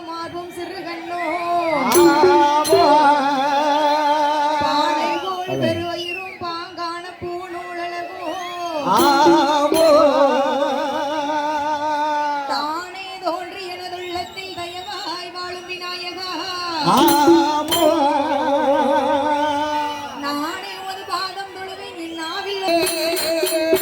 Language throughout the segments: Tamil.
மார்பும் சிறுகண்ணோ பானை போல் பெருவயிரும் பாங்கான பூநூலகோ தானே தோன்றி எனதுள்ளத்தில் தயவாய் வாழும் விநாயகா நானே ஒரு பாதம் தொழுவேன் என் நாவில்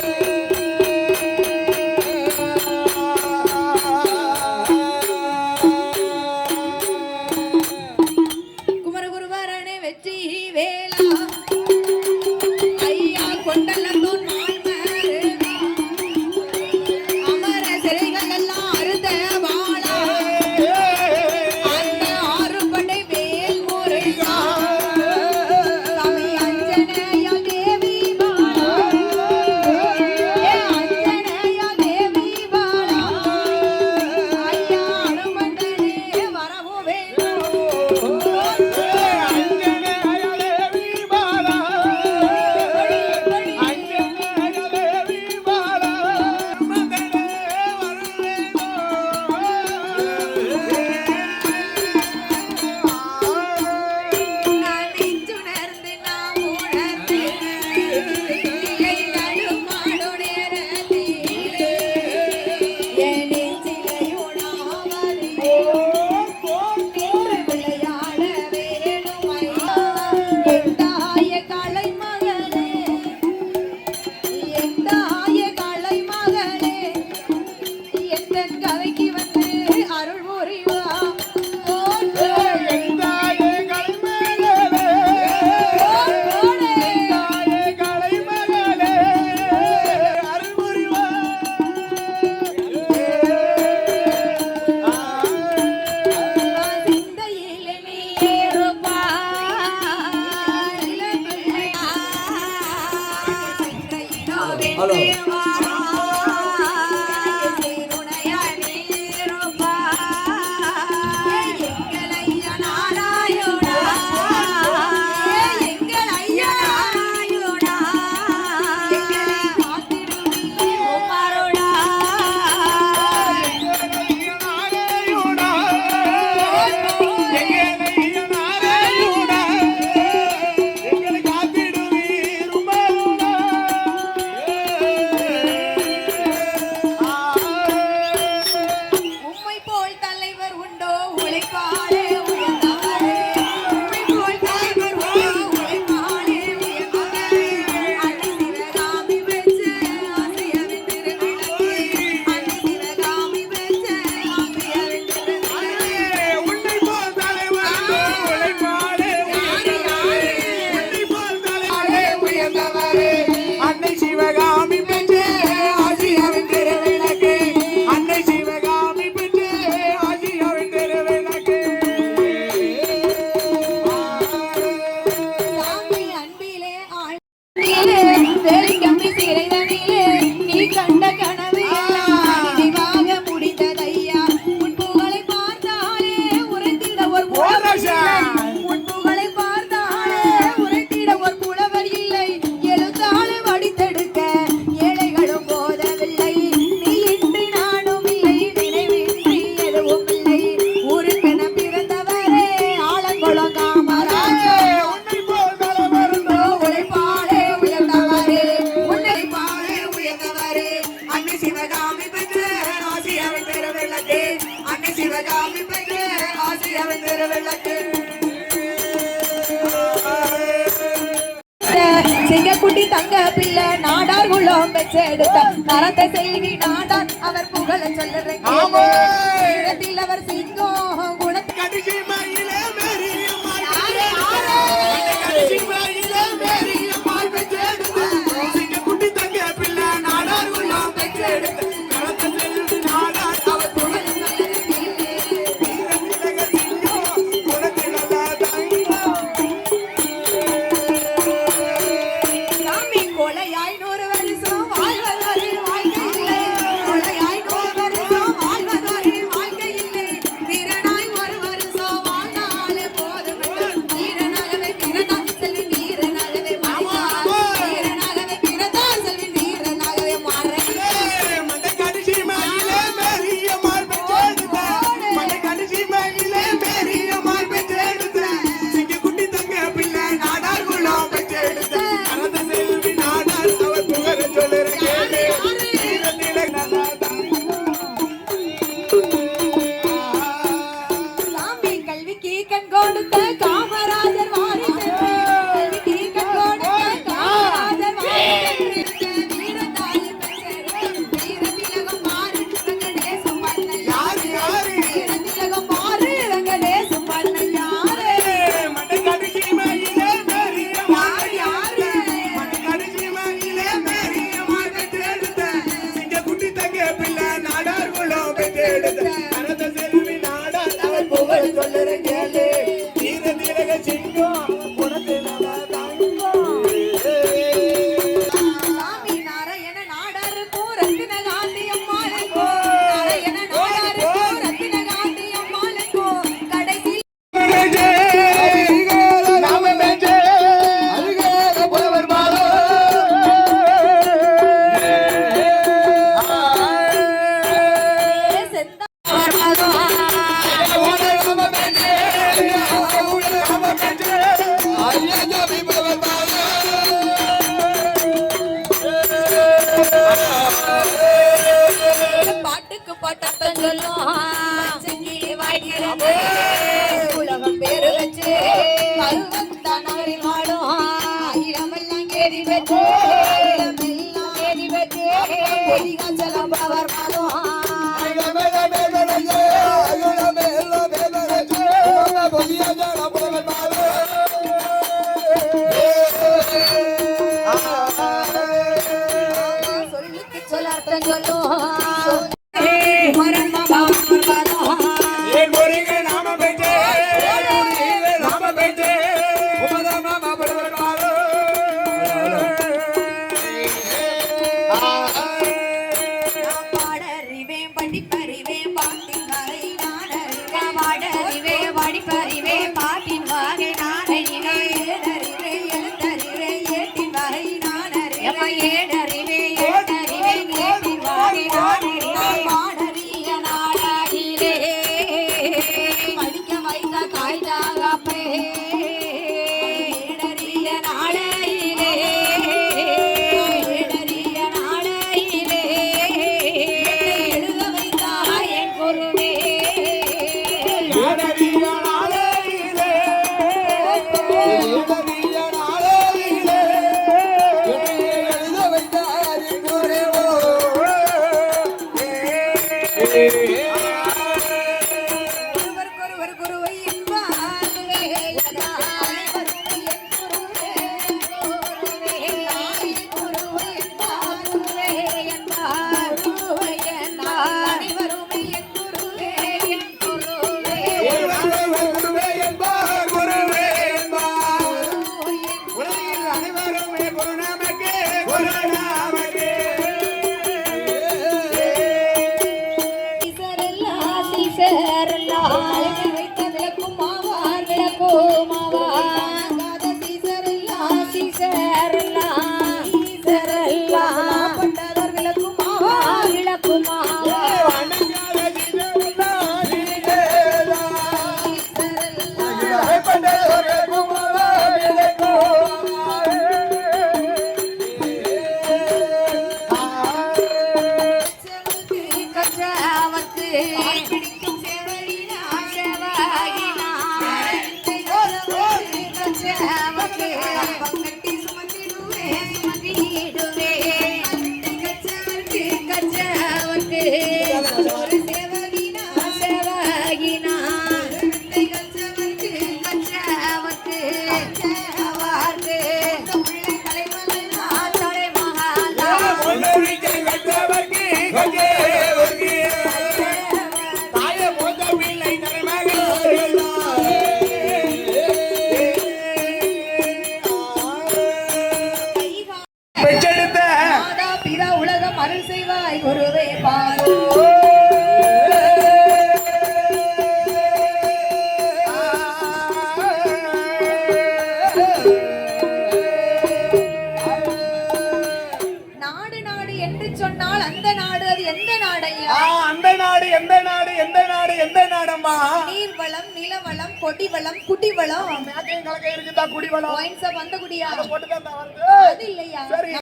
சிங்கக்குட்டி தங்க பிள்ளை நாடார் குளம் பெற்றெடுத்த நரத்தை செல்வி நாடார் அவர் புகழ சொல்லுறேன் அவர் சிங்கம் குணத்தை உலகம் பேரு வச்சு மருவத்தான் நகரில் வாழும் இளமெல்லாம் கேதி பெற்று இளமெல்லாம் கேதி பெற்று பொதிகாச்சலம் பவர் மாதம் சொல்லிக்கு சொல்ல அர்த்தம் சொல்லும் குமரன் மாமா பர்வதம் பாடறிவேன் படிப்பறிவேன் பாட்டின் வகை நான் அறிவேன் பாடறிவேன் படிப்பறிவேன் பாட்டின் வகை நான் அறிவேன் ஏடறிவேன் எழுத்தறிவேன் ஏட்டின் வகை நான் அறிவேன் ஏடறிவேன் எழுத்தறிவேன் ஏட்டின் வகை நான் அறிவேன் பாடறிய நாடாகிலே படிக்க வைத்த தாய்தாகப்பே ஏடறிய நாளையிலே ஏடறிய நாளையிலே எழுத வைத்தாய் என் குருவே ஒருவருக்கொருவர் குருவை என்பாருவே அனைவரும் என் குருவே குருவே குருவை என்பாருவே என்பார் குருவை என்பார் அனைவரும் என் குருவே என் குருவே அருள் செய்வாய் குருவே பாரு நாடு நாடு என்று சொன்னால் அந்த நாடு அது எந்த நாடையா? அந்த நாடு எந்த நாடு எந்த நாடு எந்த நாடம்மா? நீர்வளம் நிலவளம் கொடிவளம் குடிவளம் மேக்கையும் கலக்க இருக்குதா குடிவளம் அந்த குடியா போட்டுதான் வருது அது இல்லையா? சரி